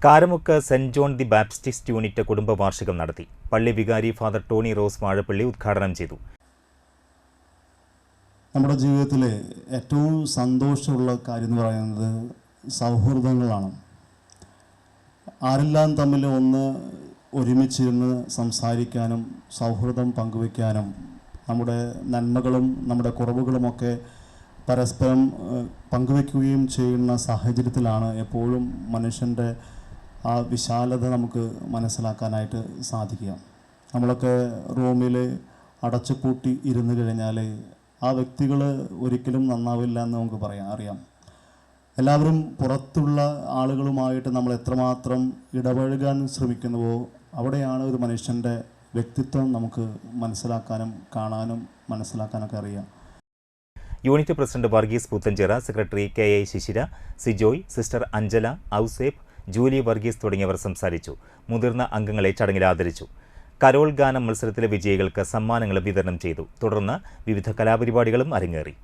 Karamukku Saint John the Baptist unit കുടുംബവാർഷികം നടത്തി. പള്ളി വികാരി ഫാദർ ടോണി റോസ് വാഴപ്പള്ളി ഉദ്ഘാടനം ചെയ്തു. നമ്മുടെ ജീവിതത്തിലെ ഏറ്റവും സന്തോഷമുള്ള കാര്യം എന്ന് പറയുന്നത് സൗഹൃദങ്ങളാണ്. ആരെല്ലാം തമ്മിൽ ഒരുമിച്ചിരുന്ന് സംസാരിക്കാനും സൗഹൃദം പങ്കുവയ്ക്കാനും നമ്മുടെ നന്മകളും നമ്മുടെ കുറവുകളുമൊക്കെ പരസ്പരം പങ്കുവയ്ക്കുകയും ചെയ്യുന്ന സാഹചര്യത്തിലാണ് എപ്പോഴും മനുഷ്യൻ്റെ ആ വിശാലത നമുക്ക് മനസ്സിലാക്കാനായിട്ട് സാധിക്കുക. നമ്മളൊക്കെ റൂമിൽ അടച്ചുപൂട്ടി ഇരുന്ന് കഴിഞ്ഞാൽ ആ വ്യക്തികൾ ഒരിക്കലും നന്നാവില്ല എന്ന് നമുക്ക് അറിയാം. എല്ലാവരും പുറത്തുള്ള ആളുകളുമായിട്ട് നമ്മൾ എത്രമാത്രം ഇടപഴകാൻ ശ്രമിക്കുന്നുവോ അവിടെയാണ് ഒരു മനുഷ്യൻ്റെ വ്യക്തിത്വം നമുക്ക് മനസ്സിലാക്കാനും കാണാനും മനസ്സിലാക്കാനൊക്കെ അറിയാം. Unit president Varghese Poothanchira, secretary KI Shishira, Sijoy, sister Anjala, Ouseph, Julie Varghese തുടങ്ങിയവർ സംസാരിച്ചു. മുതിർന്ന അംഗങ്ങളെ ചടങ്ങിൽ ആദരിച്ചു. കരോൾ ഗാനം മത്സരത്തിലെ വിജയികൾക്ക് സമ്മാനങ്ങൾ വിതരണം ചെയ്തു. തുടർന്ന് വിവിധ കലാപരിപാടികളും അരങ്ങേറി.